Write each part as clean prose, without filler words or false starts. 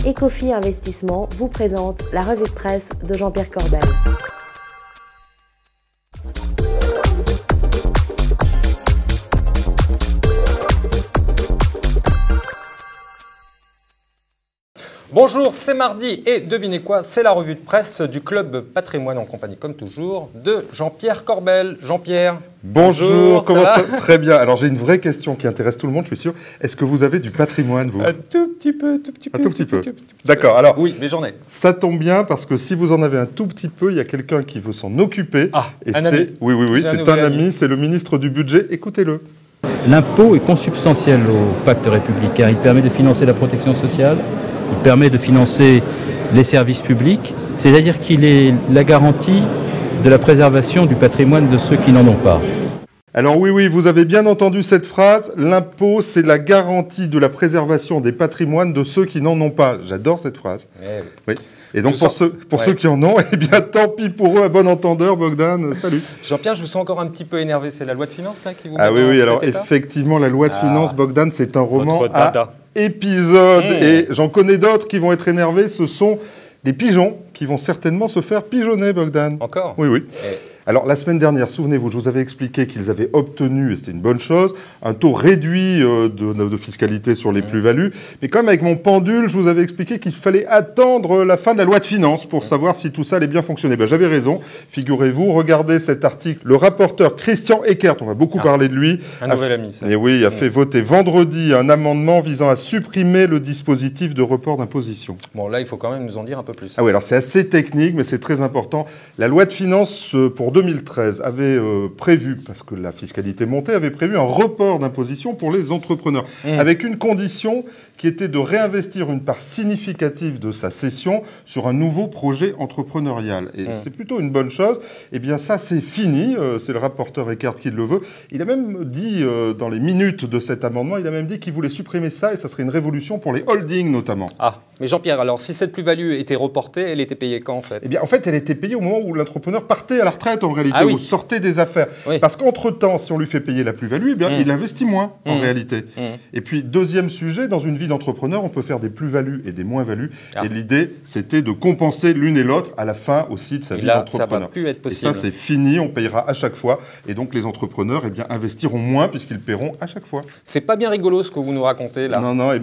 Ecofi Investissement vous présente la revue de presse de Jean-Pierre Corbel. Bonjour, c'est mardi et devinez quoi, c'est la revue de presse du Club Patrimoine en compagnie, comme toujours, de Jean-Pierre Corbel. Jean-Pierre, bonjour, comment ça va? Très bien. Alors j'ai une vraie question qui intéresse tout le monde, je suis sûr. Est-ce que vous avez du patrimoine, vous? Un tout petit peu, Un tout petit peu. D'accord, alors... Oui, mais j'en ai. Ça tombe bien, parce que si vous en avez un tout petit peu, il y a quelqu'un qui veut s'en occuper. Ah, et un ami. Oui, c'est un ami, c'est le ministre du Budget. Écoutez-le. L'impôt est consubstantiel au pacte républicain. Il permet de financer la protection sociale, il permet de financer les services publics, c'est-à-dire qu'il est la garantie de la préservation du patrimoine de ceux qui n'en ont pas. Alors oui, vous avez bien entendu cette phrase. L'impôt, c'est la garantie de la préservation des patrimoines de ceux qui n'en ont pas. J'adore cette phrase. Oui. Et donc pour ceux qui en ont, eh bien tant pis pour eux, à bon entendeur, Bogdan, salut. Jean-Pierre, je vous sens encore un petit peu énervé, c'est la loi de finances là qui vous met Ah oui, alors cet état effectivement, la loi de finances, Bogdan, c'est un roman Votre à dada. épisodes. Et j'en connais d'autres qui vont être énervés, ce sont les pigeons qui vont certainement se faire pigeonner, Bogdan. Encore? Oui. Alors, la semaine dernière, souvenez-vous, je vous avais expliqué qu'ils avaient obtenu, et c'était une bonne chose, un taux réduit de fiscalité sur les plus-values. Mais comme avec mon pendule, je vous avais expliqué qu'il fallait attendre la fin de la loi de finances pour savoir si tout ça allait bien fonctionner. Ben, j'avais raison. Figurez-vous, regardez cet article. Le rapporteur Christian Eckert, on va beaucoup parler de lui. Un nouvel ami, ça. Et oui, a fait voter vendredi un amendement visant à supprimer le dispositif de report d'imposition. Bon, là, il faut quand même nous en dire un peu plus. Ah oui, alors c'est assez technique, mais c'est très important. La loi de finances pour 2013 avait prévu, parce que la fiscalité montait, avait prévu un report d'imposition pour les entrepreneurs, avec une condition qui était de réinvestir une part significative de sa cession sur un nouveau projet entrepreneurial. Et c'est plutôt une bonne chose. Eh bien ça, c'est fini. C'est le rapporteur Eckert qui le veut. Il a même dit, dans les minutes de cet amendement, il a même dit qu'il voulait supprimer ça, et ça serait une révolution pour les holdings notamment. Ah, mais Jean-Pierre, alors si cette plus-value était reportée, elle était payée quand en fait? Eh bien en fait, elle était payée au moment où l'entrepreneur partait à la retraite en réalité, ou sortait des affaires. Oui. Parce qu'entre-temps, si on lui fait payer la plus-value, eh bien il investit moins en réalité. Et puis deuxième sujet, dans une vie d'entrepreneur, on peut faire des plus-values et des moins-values. Et l'idée, c'était de compenser l'une et l'autre à la fin aussi de sa vie d'entrepreneur. Ça va plus être possible. Et ça, c'est fini, on payera à chaque fois. Et donc les entrepreneurs, eh bien, investiront moins puisqu'ils paieront à chaque fois. C'est pas bien rigolo ce que vous nous racontez là. Non, et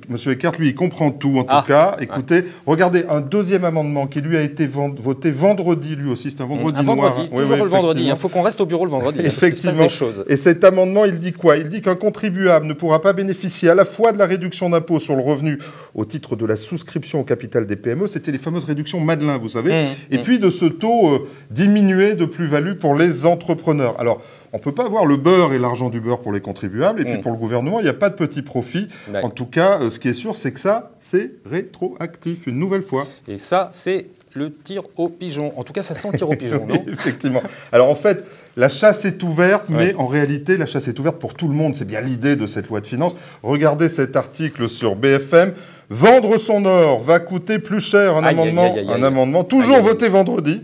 monsieur Eckert, lui, il comprend tout en tout cas. Écoutez, regardez, un deuxième amendement qui lui a été voté vendredi, lui aussi, c'est un vendredi noir. Toujours le vendredi, il faut qu'on reste au bureau le vendredi. Effectivement. Et cet amendement, il dit quoi? Il dit qu'un contribuable ne pourra pas bénéficier à la fois de la réduction d'impôt sur le revenu au titre de la souscription au capital des PME, c'était les fameuses réductions Madelin, vous savez, et puis de ce taux diminué de plus-value pour les entrepreneurs. Alors, on ne peut pas avoir le beurre et l'argent du beurre pour les contribuables, et puis pour le gouvernement, il n'y a pas de petit profit. En tout cas, ce qui est sûr, c'est que ça, c'est rétroactif, une nouvelle fois. Et ça, c'est le tir au pigeon. En tout cas, ça sent le tir au pigeon, non? Effectivement. Alors en fait, la chasse est ouverte, mais en réalité, la chasse est ouverte pour tout le monde. C'est bien l'idée de cette loi de finances. Regardez cet article sur BFM. Vendre son or va coûter plus cher. Un amendement toujours voté vendredi,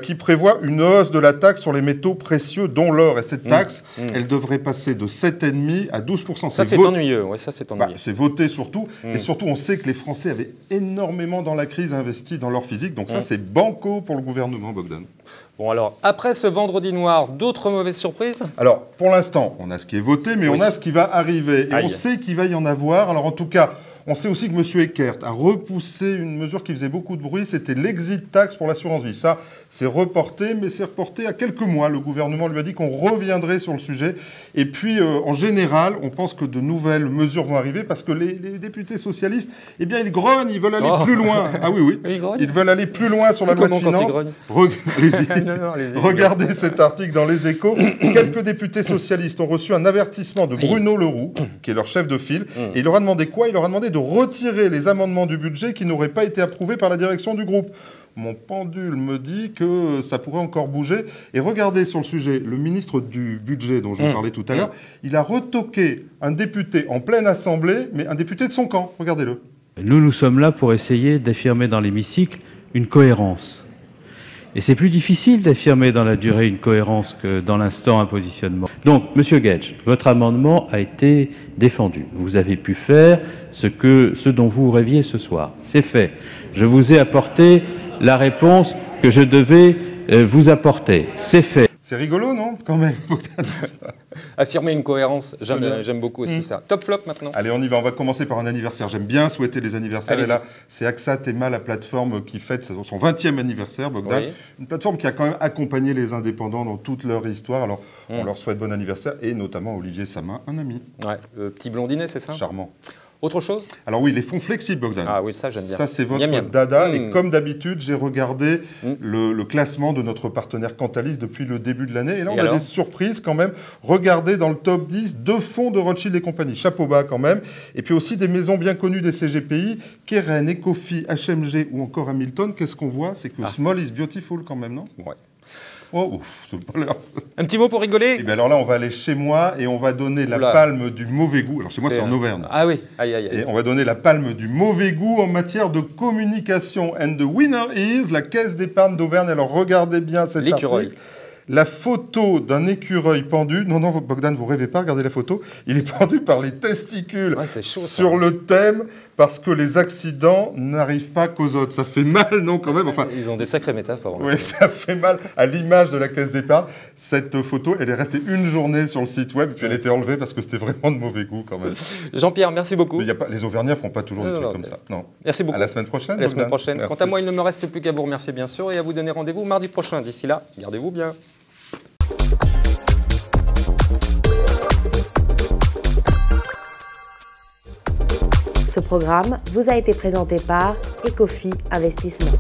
qui prévoit une hausse de la taxe sur les métaux précieux, dont l'or. Et cette taxe, elle devrait passer de 7,5% à 12%. Ça, c'est ennuyeux. Ouais, ça, c'est ennuyeux. C'est voté surtout. Et surtout, on sait que les Français avaient énormément dans la crise investi dans leur physique. Donc ça, c'est banco pour le gouvernement, Bogdan. Bon alors, après ce vendredi noir, d'autres mauvaises surprises? Alors, pour l'instant, on a ce qui est voté, mais on a ce qui va arriver. Et on sait qu'il va y en avoir. Alors en tout cas, on sait aussi que M. Eckert a repoussé une mesure qui faisait beaucoup de bruit, c'était l'exit tax pour l'assurance vie. Ça, c'est reporté, mais c'est reporté à quelques mois. Le gouvernement lui a dit qu'on reviendrait sur le sujet. Et puis, en général, on pense que de nouvelles mesures vont arriver parce que les députés socialistes, eh bien, ils grognent, ils veulent aller plus loin. Ah oui. Ils veulent aller plus loin sur la loi de finances. Regardez cet article dans Les Échos. Quelques députés socialistes ont reçu un avertissement de Bruno Le Roux, qui est leur chef de file. Et il leur a demandé quoi? Il leur a demandé de retirer les amendements du budget qui n'auraient pas été approuvés par la direction du groupe. Mon pendule me dit que ça pourrait encore bouger. Et regardez sur le sujet, le ministre du budget dont je vous parlais tout à l'heure, il a retoqué un député en pleine assemblée, mais un député de son camp. Regardez-le. Nous sommes là pour essayer d'affirmer dans l'hémicycle une cohérence. Et c'est plus difficile d'affirmer dans la durée une cohérence que dans l'instant un positionnement. Donc, Monsieur Gage, votre amendement a été défendu. Vous avez pu faire ce dont vous rêviez ce soir. C'est fait. Je vous ai apporté la réponse que je devais vous apporter. C'est fait. C'est rigolo, non? Quand même. Affirmer une cohérence, j'aime beaucoup aussi ça. Top flop maintenant. Allez, on y va. On va commencer par un anniversaire. J'aime bien souhaiter les anniversaires. Et là, c'est AXA Tema, la plateforme qui fête son 20e anniversaire, Bogdan. Oui. Une plateforme qui a quand même accompagné les indépendants dans toute leur histoire. Alors, on leur souhaite bon anniversaire. Et notamment Olivier Samin, un ami. Ouais, le petit blondinet, c'est ça? Charmant. Autre chose? Alors oui, les fonds flexibles, Bogdan. Ah oui, ça j'aime bien. Ça, c'est votre dada. Et comme d'habitude, j'ai regardé le classement de notre partenaire Cantalis depuis le début de l'année. Et là, on a des surprises quand même. Regardez dans le top 10, 2 fonds de Rothschild et compagnie. Chapeau bas quand même. Et puis aussi des maisons bien connues des CGPI, Keren, Ecofi, HMG ou encore Hamilton. Qu'est-ce qu'on voit? C'est que small is beautiful quand même, non? Ouais. Oh, c'est pas l'air. Un petit mot pour rigoler. Et bien alors là, on va aller chez moi et on va donner la palme du mauvais goût. Alors chez moi, c'est en Auvergne. Ah oui, aïe, aïe, aïe. Et on va donner la palme du mauvais goût en matière de communication. And the winner is la Caisse d'épargne d'Auvergne. Alors regardez bien cet article. La photo d'un écureuil pendu. Non, non, Bogdan, vous rêvez pas, regardez la photo. Il est pendu par les testicules sur le thème parce que les accidents n'arrivent pas qu'aux autres. Ça fait mal, non, quand même. Enfin, ils ont des sacrées métaphores. Oui, ça fait mal à l'image de la caisse d'épargne. Cette photo, elle est restée une journée sur le site web et puis elle a été enlevée parce que c'était vraiment de mauvais goût quand même. Jean-Pierre, merci beaucoup. Mais les Auvergnats ne font pas toujours des trucs comme ça. Non. Merci beaucoup. À la semaine prochaine. À la semaine prochaine. Quant à moi, il ne me reste plus qu'à vous remercier bien sûr et à vous donner rendez-vous mardi prochain. D'ici là, gardez-vous bien. Ce programme vous a été présenté par Ecofi Investissement.